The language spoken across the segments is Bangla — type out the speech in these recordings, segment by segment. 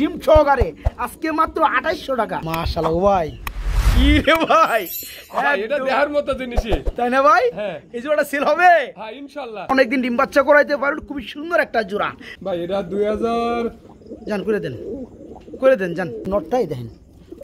জিম সহকারে আজকে মাত্র 2800 টাকা। মাশাআল্লাহ ভাই, কি রে ভাই, এটা দেখার মতো জিনিসই তাই না ভাই? হ্যাঁ, এই জোড়াটা সেল হবে হ্যাঁ ইনশাআল্লাহ। অনেকদিন ডিম বাচ্চা করাইতে পারবেন, খুবই সুন্দর একটা জোড়া ভাই। এটা 2000 জান করে দেন জান। নটটাই দেখেন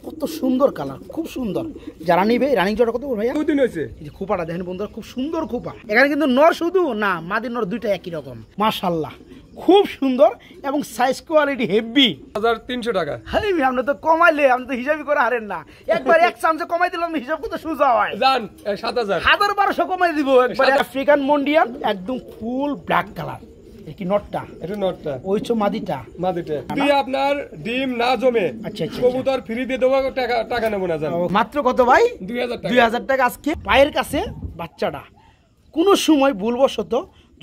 কত সুন্দর কালার, খুব সুন্দর। যারা নিবে রানিং জোড়া কত ভাইয়া? 2 দিন হয়েছে। এই যে খোপাটা দেখেন বন্ধুরা, খুব সুন্দর খোপা। এখানে কিন্তু নর শুধু না, মাদির নর দুইটা একই রকম। মাশাআল্লাহ খুব সুন্দর এবং সাইজ কোয়ালিটি হেভি। 1300 টাকা। হ্যাঁ আপনি তো কমাইলে, আপনি তো হিসাবই করে হারেন না। একবার এক চামচে কমাই দিলাম, হিসাব করতে সোজা হয়। জান 7000 1200 কমাই দিব একবার। আফ্রিকান মন্ডিয়ান একদম ফুল ব্ল্যাক কালার। এই কি নটটা? এটা নটটা, ওই চো মাদিটা। যদি আপনার ডিম না জমে আচ্ছা কবুতর ফ্রি দিয়ে দেবো, টাকা নেবো না। জান মাত্র কত ভাই? 2000 টাকা। আজকে পায়ের কাছে বাচ্চাটা কোনো সময় ভুলবশত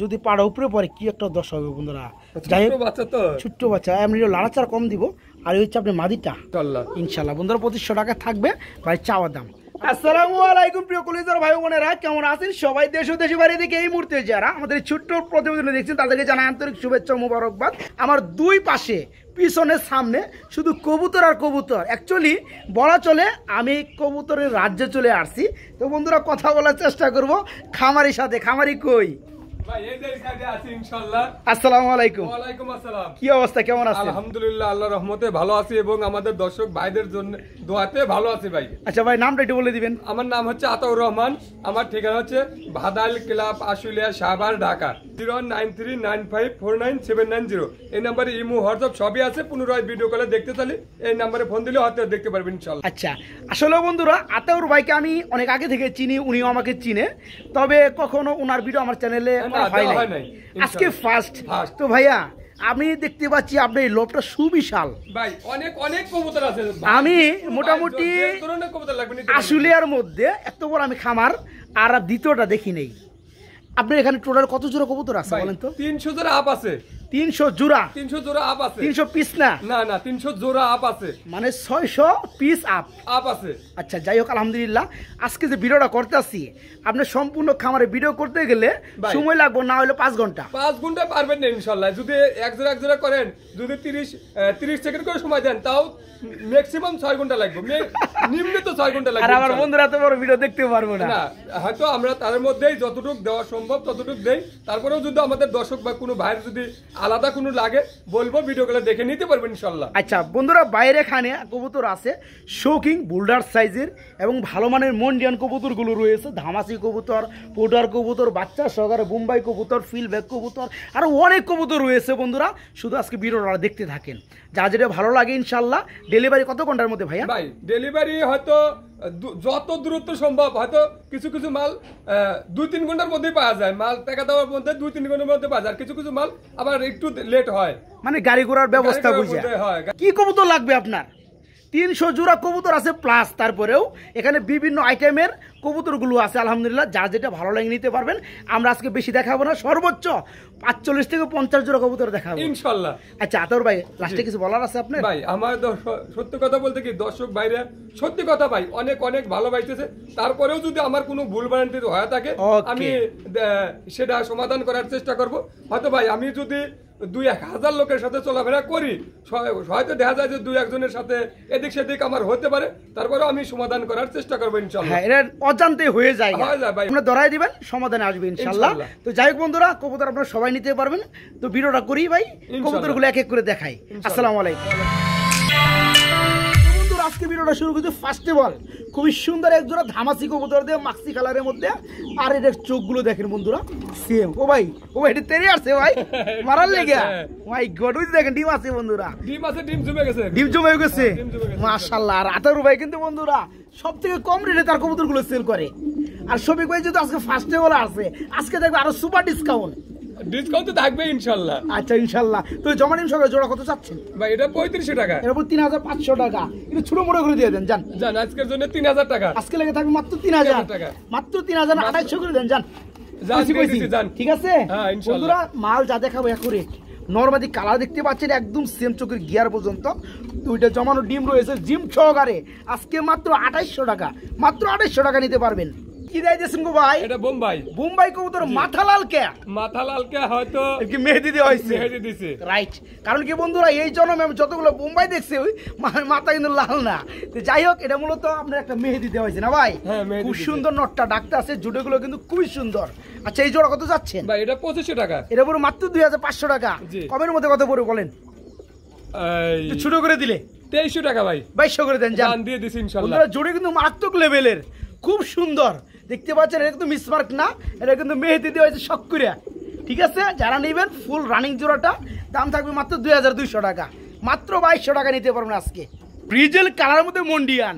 যদি পাড়া উপরে পড়ে কি একটা দশা হবে বন্ধুরা। যাই হোক বাচ্চা তো, ছোট্ট বাচ্চা, আমি লাড়াচাড়া কম দিব। আর ওই হচ্ছে আপনি মাদিটা ইনশাল্লাহ বন্ধুরা 2500 টাকা থাকবে ভাই, চাওয়া দাম। আসসালামু আলাইকুম প্রিয় কলিজার ভাই বোনেরা, কেমন আছেন সবাই? দেশ ও দেশের বাইরে থেকে এই মুহূর্তে যারা আমাদের ছোট্ট প্রতিবেদন দেখছেন তাদেরকে জানাই আন্তরিক শুভেচ্ছা ও মোবারকবাদ। আমার দুই পাশে পিছনের সামনে শুধু কবুতর আর কবুতর। অ্যাকচুয়ালি বলা চলে আমি কবুতরের রাজ্যে চলে আসছি। তো বন্ধুরা কথা বলার চেষ্টা করব খামারির সাথে। খামারি কই? আসসালামু আলাইকুম। ওয়ালাইকুম আসসালাম। কি অবস্থা, কেমন আছেন? আলহামদুলিল্লাহ, আল্লাহর রহমতে ভালো আছি এবং আমাদের দর্শক ভাইদের জন্য দোয়াতে ভালো আছি ভাই। আচ্ছা ভাই, নামটা একটু বলে দিবেন। আমার নাম হচ্ছে আতাউর রহমান। আমার ঠিকানা হচ্ছে ভাদাইল ক্লাব, আশুলিয়া, শাহবাগ, ঢাকা। 09395497790। এই নাম্বারে ইমো, হোয়াটসঅ্যাপ সবই আছে। পুনরায় ভিডিও কলে দেখতে চাইলে এই নাম্বারে ফোন দিলে হয়তো দেখতে পারবেন ইনশাআল্লাহ। আচ্ছা, আসলে বন্ধুরা আতাউর ভাইকে আমি অনেক আগে থেকে চিনি, উনিও আমাকে চিনে, তবে কখনো ওনার ভিডিও আমার চ্যানেলে হয় নাই। আজকে ফার্স্ট। তো ভাইয়া আমি দেখতে পাচ্ছি আপনার এই লোভটা সুবিশাল ভাই। অনেক কবুতর আছে। আমি মোটামুটি আশুলিয়ার মধ্যে এত বড় আমি খামার আর দ্বিতীয়টা দেখি নেই। আপনার এখানে টোটাল কত জোড়া কবুতর আছে বলেন তো? 300 জোড়া আপ আছে। 300 জোড়া? 300 জোড়া আপ আছে। 300 পিস না? না 300 জোড়া আপ আছে, মানে 600 পিস আপ আছে। আচ্ছা যাই হোক, আলহামদুলিল্লাহ। আজকে যে ভিডিওটা করতে আসছি, আপনি সম্পূর্ণ খামারে ভিডিও করতে গেলে সময় লাগবে না হলে 5 ঘন্টা। 5 ঘন্টা পারবেন না ইনশাআল্লাহ। যদি এক জোড়া করেন, যদি 30 সেকেন্ড করে সময় দেন, তাও ম্যাক্সিমাম 6 ঘন্টা লাগবে। নিম্ন তো 6 ঘন্টা লাগবে। আর আমার বন্ধুরা তো বড় ভিডিও দেখতে পারবো না। হয়তো আমরা তার মধ্যেই যতটুকু দেওয়া সম্ভব ততটুকু দেই। তারপরেও যদি আমাদের দর্শক বা কোনো ভাইয়ের যদি আলাদা কোনো লাগে বলবো, ভিডিওগুলো দেখে নিতে পারবেন ইনশাআল্লাহ। আচ্ছা বন্ধুরা, বাইরে খানে কবুতর আছে শৌকিং বোল্ডার সাইজের এবং ভালো মানের মন্ডিয়ান কবুতরগুলো রয়েছে। ধামাসি কবুতর, পোটার কবুতর, বাচ্চা সহকারে বোম্বাই কবুতর, ফিলব্যাক কবুতর, আরো অনেক কবুতর রয়েছে বন্ধুরা। শুধু আজকে ভিডিওটা দেখতে থাকেন, যা যেটা ভালো লাগে ইনশাআল্লাহ। ডেলিভারি কত ঘন্টার মধ্যে ভাইয়া? ভাই ডেলিভারি হয়তো যত দূরত্ব সম্ভব, হয়তো কিছু মাল 2-3 ঘন্টার মধ্যেই পাওয়া যায়। মাল টাকা দেওয়ার মধ্যে 2-3 ঘন্টার মধ্যে পাওয়া যায়। কিছু মাল আবার একটু লেট হয়, মানে গাড়ি ঘোড়ার ব্যবস্থা বুঝে। কি কবুতর লাগবে আপনার? 300 জোড়া কবুতর আছে প্লাস। তারপরেও এখানে বিভিন্ন আইটেমের কবুতরগুলো আছে আলহামদুলিল্লাহ, যা যেটা ভালো লাগে নিতে পারবেন। আমরা আজকে বেশি দেখাবো না, সর্বোচ্চ 45 থেকে 50 জোড়া কবুতর দেখাবো ইনশাআল্লাহ। আচ্ছা আতাউর ভাই, লাস্টে কিছু বলার আছে আপনার? ভাই আমার সত্যি কথা বলতে কি, দর্শক ভাইরা সত্যি কথা ভাই অনেক ভালোবাসতেছে। তারপরেও যদি আমার কোনো ভুল ভ্রান্তি হয়ে থাকে, আমি সেটা সমাধান করার চেষ্টা করব। হয়তো ভাই আমি যদি 2-1000 লোকের সাথে চলাফেরা করি, হয়তো দেখা যায় যে 2-1 সাথে এদিক সেদিক আমার হতে পারে, তারপরেও আমি সমাধান করার চেষ্টা করবো ইনশাআল্লাহ। হ্যাঁ, এটা অজান্তে হয়ে যায় ভাই, আপনি ধরাই দিবেন, সমাধানে আসবে ইনশাআল্লাহ। তো যাই হোক বন্ধুরা, কবুতর আপনারা সবাই নিতে পারবেন। তো ভিডিওটা করি ভাই, কবুতরগুলো এক এক করে দেখাই। আসসালামু আলাইকুম। আজকে ভিডিওটা শুরু করছি ফার্স্ট অফ অল খুবই সুন্দর এক জোড়া ধামাসি কবুতর দিয়ে মাক্সি কালারের মধ্যে। আর এটার চোখগুলো দেখেন বন্ধুরা, সেম। ও ভাই এটা তেরে আসছে ভাই, মারার লেগে ভাই গড। দেখেন ডিম আছে বন্ধুরা, ডিম জমে গেছে মাশাআল্লাহ। আর আতাউর ভাই কিন্তু বন্ধুরা সব থেকে কম রেটে তার কবুতরগুলো সেল করে। আর শফিক ভাই যেহেতু আজকে ফার্স্ট অফ অল আছে, আজকে দেখবে আরো সুপার ডিসকাউন্ট তো থাকবে ইনশাআল্লাহ। আচ্ছা ইনশাআল্লাহ। তো জমা ডিম সবাই জোড়া কত চাচ্ছেন ভাই? এটা 3500 টাকা। এর উপর 3500 টাকা। একটু ছোট মোটো করে দিয়ে দেন জান। আজকের জন্য 3000 টাকা। আজকে লেগে থাকবে মাত্র 3000 টাকা। মাত্র 3028 করে দেন জান। ঠিক আছে বন্ধুরা, মাল যা দেখাবো একুরেট। নরমালি কালার দেখতে পাচ্ছেন একদম সেম, চোখের গিয়ার পর্যন্ত দুইটা জমানো ডিম রয়েছে জিম সহকারে। আজকে মাত্র 2800 টাকা, মাত্র 2800 টাকা নিতে পারবেন। কি দিয়েছেন গো ভাই? এটা বোম্বাই। বোম্বাই কবুতর মাথা লাল কে? মাথা লালকে হয়তো কি মেহেদি দেওয়া হয়েছে? মেহেদি দিছে, রাইট। কারণ কি বন্ধুরা, এই জন্মে আমি যতগুলো বোম্বাই দেখছি ওই মাথা কিন্তু লাল না। তো যাই হোক, এটা মূলত আপনার একটা মেহেদি দেওয়া হয়েছে না ভাই? হ্যাঁ, মেহেদি খুব দিছে। সুন্দর নটটা ডাকতে আছে, জুডোগুলো কিন্তু খুবই সুন্দর। আচ্ছা, এই জোড়া কত যাচ্ছেন ভাই? এটা 2500 টাকা। এটা পুরো মাত্র 2500 টাকা। জি। কমের মধ্যে কত পড়বে বলেন? একটু ছোট করে দিলে 2300 টাকা ভাই। 2200 করে দেন। জান দিয়ে দিছি ইনশাআল্লাহ। বন্ধুরা, জোড়ে কিন্তু মারাত্মক লেভেলের, খুব সুন্দর দেখতে পাচ্ছেন। এটা কিন্তু মিসমার্ক না, এটা কিন্তু মেহেদি দেওয়া হয়েছে শখ করে। ঠিক আছে, যারা নেবেন ফুল রানিং জোড়াটা দাম থাকবে মাত্র 2200 টাকা। মাত্র 2200 টাকা নিতে পারবেন আজকে। ব্রিজেল কালার মধ্যে মন্ডিয়ান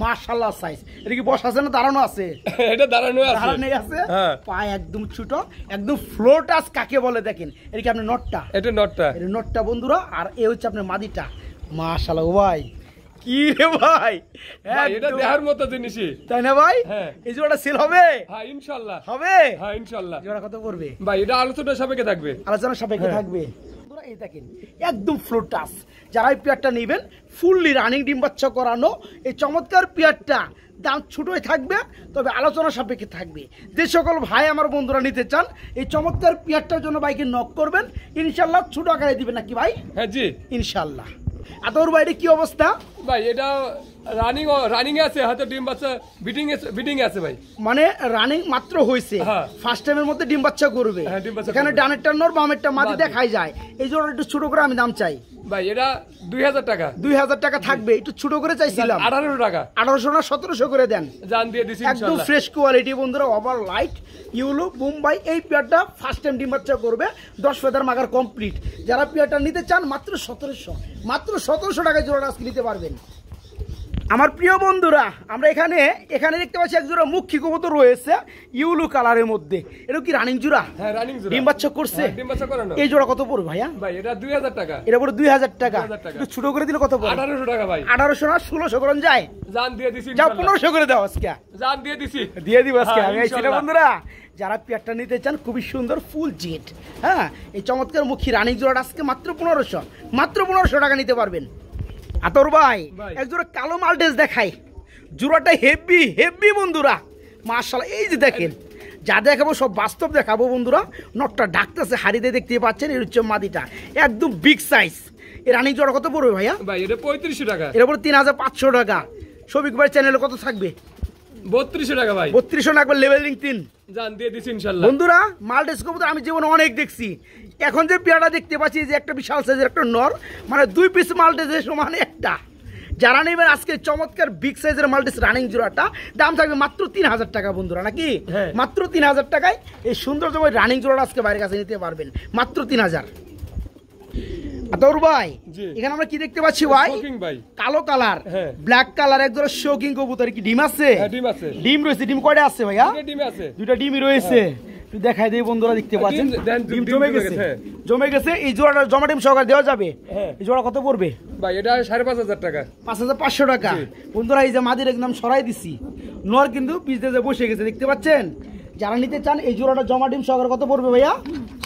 মাশাআল্লাহ সাইজ। এটা কি বসা আছে না দাঁড়ানো আছে? এটা দাঁড়ানো আছে। দাঁড়ানো আছে। হ্যাঁ। পায়ে একদম ছোট, একদম ফ্লোর টাচ কাকে বলে দেখেন। এটা কি আপনার নটটা? এটা নটটা। এটা নটটা বন্ধুরা। আর এই হচ্ছে আপনার মাদিটা। মাশাআল্লাহ ভাই, কি রে ভাই, এটা দেখার মতো জিনিসই, তাই না ভাই? হ্যাঁ। এই জোড়াটা সেল হবে? হ্যাঁ ইনশাআল্লাহ হবে। হ্যাঁ ইনশাআল্লাহ। জোড়া কত পড়বে ভাই? এটা আলোচনা সাপেক্ষে থাকবে। আলোচনা সাপেক্ষে থাকবে। বন্ধুরা, এই দেখেন একদম ফ্লোর টাচ। যারা এই পেয়ারটা নেবেন ফুললি রানিং ডিম বাচ্চা করানো এই চমৎকার পেয়ারটা দাম ছোটই থাকবে, তবে আলোচনা সাপেক্ষে থাকবে। যে সকল ভাই আমার বন্ধুরা নিতে চান এই চমৎকার পেয়ারটার জন্য বাইকে নক করবেন, ইনশাল্লাহ ছোট আকারে দিবেন নাকি ভাই? হ্যাঁ জি ইনশাল্লাহ। আতর বাইরে কি অবস্থা ভাই? এটা রানিং আছে, হয়তো ডিম বাচ্চা বিডিং আছে ভাই। মানে রানিং মাত্র হয়েছে, হ্যাঁ। ফার্স্ট টাইমের মধ্যে ডিম বাচ্চা করবে। হ্যাঁ, ডিম বাচ্চা এখানে করবে। ডানেরটা নর বামেরটা মাদি দেখাই যায়। এই জন্য একটু ছোট করে আমি দাম চাই ভাই। এটা 2000 টাকা। 2000 টাকা থাকবে, একটু ছোট করে চাইছিলাম। 1800 টাকা। 1800 না 1700 করে দেন। জান দিয়ে দিছি একদম ইনশাআল্লাহ। ফ্রেশ কোয়ালিটি বন্ধুরা, ওভার লাইট ইউলো বোম্বাই। এই পেয়ারটা ফার্স্ট টাইম ডিম বাচ্চা করবে, 10 ফেদার মাগার কমপ্লিট। যারা পেয়ারটা নিতে চান মাত্র 1700, মাত্র 1700 টাকায় জোড়াটা আজকে নিতে পারবেন। আমার প্রিয় বন্ধুরা, আমরা এখানে দেখতে পাচ্ছি এক জোড়া মুখী কবুতর রয়েছে ইউলো কালারের মধ্যে। এটা কি রানিং জোড়া? হ্যাঁ, রানিং জোড়া। ডিম বাচ্চা করছে? হ্যাঁ, ডিম বাচ্চা করানো। এই জোড়া কত পড়বে ভাইয়া? ভাই এটা 2000 টাকা। এটা পড়ে 2000 টাকা। 2000 টাকা। একটু ছোট করে দিলে কত পড়বে? 1800 টাকা ভাই। 1800 না 1600 করে যায়? জান দিয়ে দিছি যা ইনশাআল্লাহ। 1500 করে দাও আজকে। জান দিয়ে দিছি। দিয়ে দিব আজকে। হ্যাঁ, আমি আইছি না ইনশাআল্লাহ। বন্ধুরা, যারা পেয়ারটা নিতে চান খুবই সুন্দর ফুল জেট, হ্যাঁ এই চমৎকার মুখী রানিং জোড়াটা আজকে মাত্র 1500, মাত্র 1500 টাকা নিতে পারবেন। আতর ভাই, এক জোড়া কালো মাল্টেজ দেখাই। জোড়াটা হেভি হেভি বন্ধুরা, মাশাআল্লাহ। এই যে দেখেন, যা দেখাবো সব বাস্তব দেখাবো বন্ধুরা। নটটা ডাকতেছে হাড়িতে, দেখতে পাচ্ছেন। এর হচ্ছে মাদিটা, একদম বিগ সাইজ। এই রানিং জোড়া কত পড়বে ভাইয়া? ভাই এটা 3500 টাকা। এর উপরে 3500 টাকা। শফিক ভাই চ্যানেলে কত থাকবে? 3200 টাকা ভাই। 3200 না, একবার লেভেলিং 3 জান দিয়ে দিছি ইনশাআল্লাহ। বন্ধুরা, মাল্টেজ কবুতর আমি জীবনে অনেক দেখছি। এখন যে পেয়ারটা দেখতে পাচ্ছি যে একটা বিশাল সাইজের একটা নর, মানে 2 পিস মাল্টেজের সমান একটা। যারা নেবেন আজকে চমৎকার বিগ সাইজের মাল্টেজ রানিং জোড়াটা দাম থাকবে মাত্র 3000 টাকা বন্ধুরা, নাকি? হ্যাঁ। মাত্র 3000 টাকায় এই সুন্দর জময় রানিং জোড়াটা আজকে বাইরের কাছে নিতে পারবেন মাত্র 3000। আতর ভাই, এখানে আমরা কি দেখতে পাচ্ছি ভাই? শোকিং ভাই। কালো কালার, হ্যাঁ। ব্ল্যাক কালার, এক জোড়া শোকিং কবুতর। কি ডিম আছে? হ্যাঁ, ডিম আছে। ডিম রয়েছে। ডিম কয়টা আছে ভাইয়া? এটা ডিম আছে। দুইটা ডিমই রয়েছে। একটু দেখাই দেই বন্ধুরা, দেখতে পাচ্ছেন ডিম জমে গেছে, জমে গেছে। এই জোড়াটা জমা ডিম সহকারে দেওয়া যাবে। হ্যাঁ। এই জোড়া কত পড়বে? ভাই এটা 5500 টাকা। 5500 টাকা বন্ধুরা। এই যে মাদির একদম সরাই দিছি, নর কিন্তু পিস দিয়ে বসে গেছে, দেখতে পাচ্ছেন। যারা নিতে চান এই জোড়াটা জমা ডিম সহকারে কত পড়বে ভাইয়া?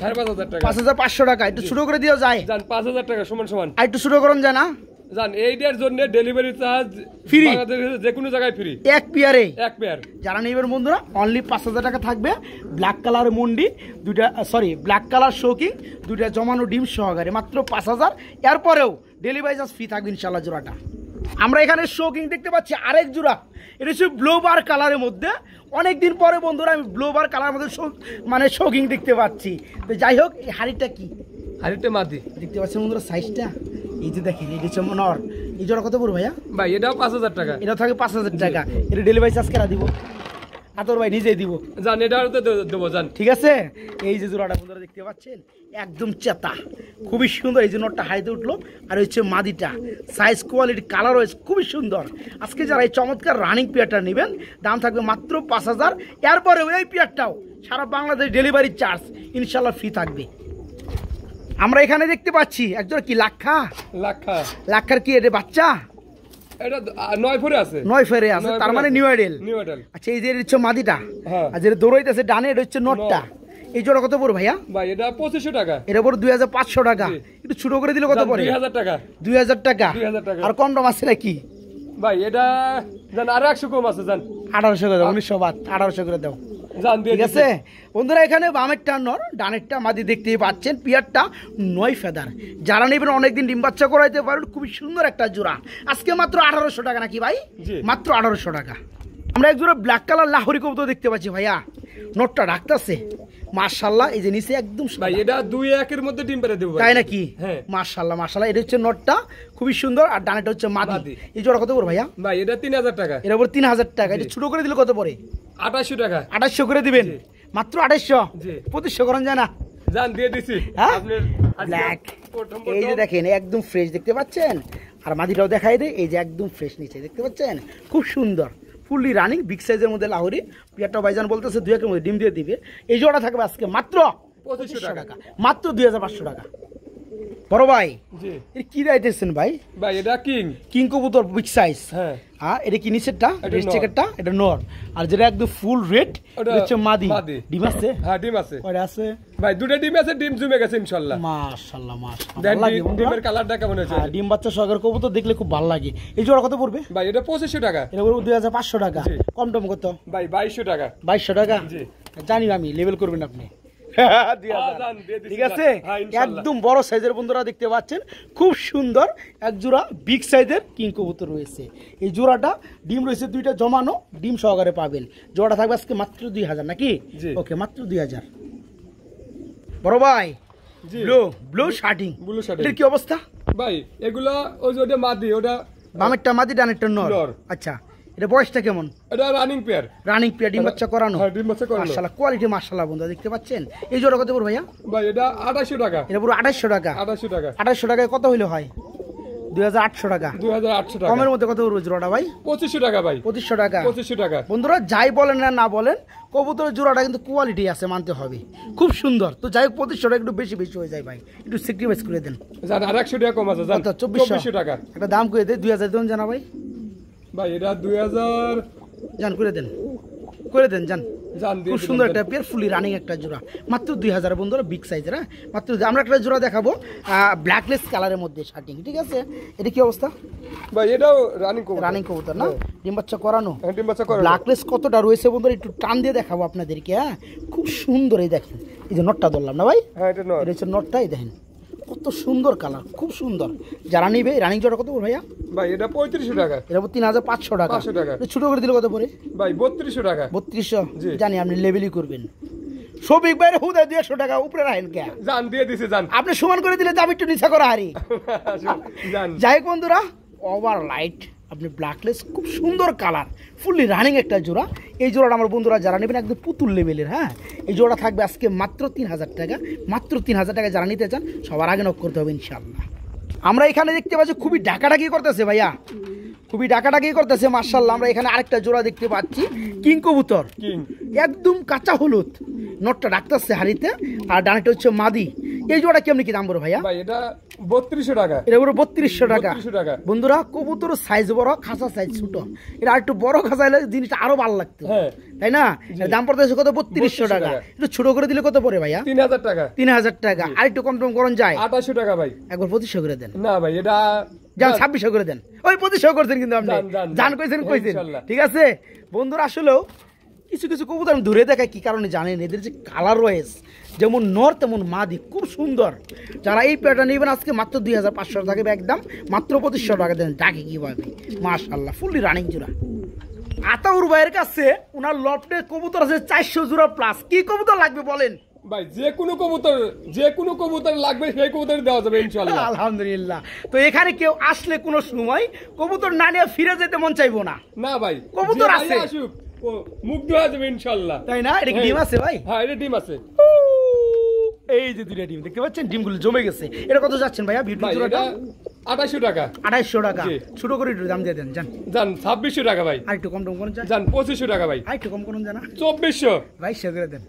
5500 টাকা। 5500 টাকা। একটু ছোট করে দেওয়া যায়? জান 5000 টাকা সমান সমান। আর একটু ছোট করুন যায় না? জান এইটার জন্য ডেলিভারি চার্জ ফ্রি, বাংলাদেশের যে কোনো জায়গায় ফ্রি, এক পেয়ারে। এক পেয়ার। যারা নেবেন বন্ধুরা অনলি 5000 টাকা থাকবে। ব্ল্যাক কালার মন্ডি দুইটা, সরি ব্ল্যাক কালার শোকিং দুইটা জমানো ডিম সহকারে মাত্র 5000। এরপরেও ডেলিভারি চার্জ ফ্রি থাকবে ইনশাআল্লাহ জোড়াটা। আমরা এখানে শোকিং দেখতে পাচ্ছি আরেক জোড়া। এটা হচ্ছে ব্লোবার কালারের মধ্যে। অনেকদিন পরে বন্ধুরা আমি ব্লোবার কালারের মধ্যে মানে শোকিং দেখতে পাচ্ছি। তো যাই হোক, এই হাড়িটা কি? হাড়িতে মাদি দেখতে পাচ্ছেন বন্ধুরা সাইজটা। এই যে দেখেন, এটা হচ্ছে নর। এই জোড়া কত পড়বে ভাইয়া? ভাই এটাও 5000 টাকা। এটা থাকে 5000 টাকা। এটা ডেলিভারি চার্জ কেনা দিব? আতর ভাই নিজেই দিব। জান এটাও তো দেবো জান। ঠিক আছে। এই যে জোড়াটা বন্ধুরা দেখতে পাচ্ছেন, একদম চেতা, খুবই সুন্দর। এই যে নটটা হাইতে উঠলো, আর হচ্ছে মাদিটা সাইজ কোয়ালিটি কালার হয়েছে খুবই সুন্দর। আজকে যারা এই চমৎকার রানিং পেয়ারটা নেবেন দাম থাকবে মাত্র 5000। এরপরে ওই পেয়ারটাও সারা বাংলাদেশ ডেলিভারি চার্জ ইনশাল্লাহ ফ্রি থাকবে। আমরা এখানে দেখতে পাচ্ছি একজোড়া কি লাক্ষা। লাক্ষার কি এটা বাচ্চা? এটা 9 ফেরে আছে। 9 ফেরে আছে, তার মানে নিউ আইডেল। New ideal. আচ্ছা, এই যে হচ্ছে মাদিটা, হ্যাঁ। আর যেটা দৌড়াইতেছে ডানে এটা হচ্ছে নটটা। এই জোড়া কত পড়বে ভাইয়া? ভাই এটা 2500 টাকা। এটা পড়ে 2500 টাকা। একটু ছোট করে দিলে কত পড়ে? 2000 টাকা। 2000 টাকা। 2000 টাকা। আর কম দাম আছে নাকি? ভাই এটা জান আর 100 কম আছে জান। 1800 করে দাও, 1900 বাদ 1800 করে দাও। ঠিক আছে বন্ধুরা, এখানে বামেরটা নর, ডানেরটা মাদি দেখতেই পাচ্ছেন। পিয়ারটা 9 ফেদার। যারা নেবেন অনেকদিন ডিম বাচ্চা করাইতে পারেন, খুবই সুন্দর একটা জোড়া। আজকে মাত্র 1800 টাকা নাকি ভাই? মাত্র 1800 টাকা। আমরা এক জোড়া ব্ল্যাক কালার লাহোরি কবুতর দেখতে পাচ্ছি ভাইয়া, নটটা রাখতেছে মাশাআল্লাহ। এই যে নিচে একদম ভাই এটা 2-1 এর মধ্যে ডিম পেরে দেব ভাই, তাই নাকি? হ্যাঁ মাশাআল্লাহ মাশাআল্লাহ। এটা হচ্ছে নটটা খুবই সুন্দর, আর ডানেটা হচ্ছে মাদি। এই জোড়া কত করে ভাইয়া? ভাই এটা 3000 টাকা। এর উপর 3000 টাকা। এটা ছোট করে দিলে কত পড়ে? 2800 টাকা। 2800 করে দিবেন? মাত্র 2800? 2500 করেন যায় না? জান দিয়ে দিছি। হ্যাঁ আপনার ব্ল্যাক, এই যে দেখেন একদম ফ্রেশ দেখতে পাচ্ছেন। আর মাদিটাও দেখাই দেয়, এই যে একদম ফ্রেশ নিচে দেখতে পাচ্ছেন, খুব সুন্দর ফুললি রানিং বিগ সাইজের মধ্যে লাহোরি। পিয়ারটা ভাইজান বলতেছে 2-1 এর মধ্যে ডিম দিয়ে দিবে। এই জোড়া থাকবে আজকে মাত্র 2500 টাকা, মাত্র 2500 টাকা। বড় ভাই এটা কি দিতেছেন ভাই? ভাই এটা কিং কবুতর বিগ সাইজ। হ্যাঁ এটা কি নিচেরটা, চেকারটা এটা নর, আর যেটা একদম ফুল রেড হচ্ছে মাদি। ডিম আছে? হ্যাঁ ডিম আছে। কয়টা আছে ভাই? 2টা ডিম আছে, ডিম জমে গেছে ইনশাআল্লাহ। মাশাআল্লাহ মাশাআল্লাহ। ডিমের কালারটা কেমন হয়েছে? ডিম বাচ্চা সহকারে কবুতর দেখলে খুব ভালো লাগে। এই জোড়া কত পড়বে ভাই? এটা 2500 টাকা। এটা পড়বে 2500 টাকা। কম টম কত ভাই? 2200 টাকা। 2200 টাকা? জানি আমি, লেভেল করবেন আপনি। ঠিক আছে, একদম বড় সাইজের বন্ধুরা দেখতে পাচ্ছেন, খুব সুন্দর এক জোড়া বিগ সাইজের কিং কবুতর রয়েছে। এই জোড়াটা ডিম রয়েছে 2টা জমানো, ডিম সহকারে পাবেন। জোড়াটা থাকবে আজকে মাত্র 2000 নাকি? ওকে, মাত্র 2000। বড় ভাই ব্লু শার্টিং, এর কি অবস্থা ভাই? এগুলা ওই যে ওটা মাদি, ওটা বামেরটা মাদি, ডানেরটা নর। আচ্ছা, এটা বয়সটা কেমন? এটা রানিং পেয়ার। রানিং পেয়ার, ডিম বাচ্চা করানো। হ্যাঁ ডিম বাচ্চা করানো। মাশাআল্লাহ, কোয়ালিটি মাশাআল্লাহ বন্ধুরা দেখতে পাচ্ছেন। এই জোড়া কত পড়বে ভাইয়া? ভাই এটা 2800 টাকা। এটা পুরো 2800 টাকা। 2800 টাকা। 2800 টাকায় কত হইলো হয়? 2800 টাকা। 2800 টাকা। কমের মধ্যে কত পড়বে জোড়াটা ভাই? 2500 টাকা ভাই। 2500 টাকা। 2500 টাকা। বন্ধুরা যাই বলেন না বলেন, কবুতরের জোড়াটা কিন্তু কোয়ালিটি আছে, মানতে হবে, খুব সুন্দর। তো যাই হোক 2500 টাকা একটু বেশি হয়ে যায় ভাই, একটু স্যাক্রিফাইস করে দেন। জান আর 100 টাকা কম আছে জান। 2400 টাকা। একটা দাম করে দেন, 2000 দেন জানা ভাই। ভাই এটা 2000 জান করে দেন জান। খুব সুন্দর একটা পেয়ার, ফুলি রানিং একটা জোড়া, মাত্র 2000 বন্ধুরা, বিগ সাইজের। হ্যাঁ মাত্র। আমরা একটা জোড়া দেখাবো ব্ল্যাকলেস কালারের মধ্যে শার্টিং। ঠিক আছে, এটা কি অবস্থা ভাই? এটাও রানিং কবুতর না? ডিম বাচ্চা করানো। ডিম বাচ্চা করানো। ব্ল্যাকলেস কতটা রয়েছে বন্ধুরা একটু টান দিয়ে দেখাবো আপনাদেরকে। হ্যাঁ খুব সুন্দর। এই দেখেন, এই যে নটটা ধরলাম না ভাই? হ্যাঁ এটা নট। এটা হচ্ছে নটটাই, দেখেন কত সুন্দর কালার, খুব সুন্দর। যারা নিবে রানিং জোড়া কত পড়বে ভাইয়া? ভাই এটা 3500 টাকা। এটা 3500 টাকা। 500 টাকা। ছোট করে দিলে কত পড়ে ভাই? 3200 টাকা। 3200? জানি আপনি লেভেলই করবেন। সবিক ভাইয়ের হুদা 200 টাকা উপরে রাখেন কে? জান দিয়ে দিছে জান। আপনি সমান করে দিলে দাম একটু নিচা করা হারি। যাই হোক বন্ধুরা, ওভার লাইট আপনি ব্ল্যাকলেস, খুব সুন্দর কালার, ফুললি রানিং একটা জোড়া। এই জোড়াটা আমার বন্ধুরা যারা নেবেন একদম পুতুল লেভেলের। হ্যাঁ এই জোড়া থাকবে আজকে মাত্র 3000 টাকা, মাত্র 3000 টাকা। যারা নিতে চান সবার আগে নক করতে হবে ইনশাআল্লাহ। আমরা এখানে দেখতে পাচ্ছি খুবই ডাকাডাকি করতেছে ভাইয়া, খুবই ডাকাডাকি করতেছে মাশাআল্লাহ। আমরা এখানে আরেকটা জোড়া দেখতে পাচ্ছি, কিং কবুতর, একদম কাঁচা হলুদ, নটটা ডাকতেছে হাড়িতে, আর ডানেটা হচ্ছে মাদি। এই জোড়া কেমনি কি দাম বড় ভাইয়া? ভাই এটা 3200 টাকা। এটা পুরো 3200 টাকা। 3200 টাকা। বন্ধুরা কবুতর সাইজ বড়, খাঁচা সাইজ ছোট, এটা একটু বড় খাঁচা হলে জিনিসটা আরো ভালো লাগতো। হ্যাঁ তাই না? দাম পড়তেছে কত? 3200 টাকা। একটু ছোট করে দিলে কত পড়ে ভাইয়া? 3000 টাকা। 3000 টাকা। আর একটু কম টম করুন যায়? 2800 টাকা ভাই। একবার 2500 করে দেন। না ভাই এটা যান 2600 করে দেন। ওই 2500 করছেন কিন্তু আপনি, জান কইছেন। ঠিক আছে বন্ধুরা, আসলেও কিছু কিছু কবুতর আমি ধরে দেখাই কি কারণে জানেন, এদের যে কালার রয়েছে যেমন নর তেমন মাদি, খুব সুন্দর। যারা এই পেয়ারটা নেবেন আজকে মাত্র 2500 থাকবে একদম, মাত্র 2500 টাকা দেন। ডাকে কিভাবে মাশাআল্লাহ, ফুললি রানিং জোড়া। আতাউর ভাইয়ের কাছে ওনার লফটে কবুতর আছে 400 জোড়া প্লাস। কি কবুতর লাগবে বলেন ভাই? যে কোনো কবুতর লাগবে, সেই কবুতর দেওয়া যাবে ইনশাআল্লাহ। আলহামদুলিল্লাহ। তো এখানে কেউ আসলে কোনো সময় কবুতর না নিয়ে ফিরে যেতে মন চাইবো না। না ভাই, কবুতর আছে, মুগ্ধ হয়ে যাবে ইনশাআল্লাহ। তাই না? এটা ডিম আছে ভাই? হ্যাঁ এটা ডিম আছে। এই যে 2টা ডিম দেখতে পাচ্ছেন, ডিমগুলো জমে গেছে। এটা কত যাচ্ছেন ভাইয়া? ভিডিও জোড়াটা 2800 টাকা। 2800 টাকা। ছোট করে একটু দাম দিয়ে দেন জান। 2600 টাকা ভাই। আর একটু কম টম করুন জান। 2500 টাকা ভাই। আর একটু কম করুন জানা। 2400 ভাই সে করে দেন।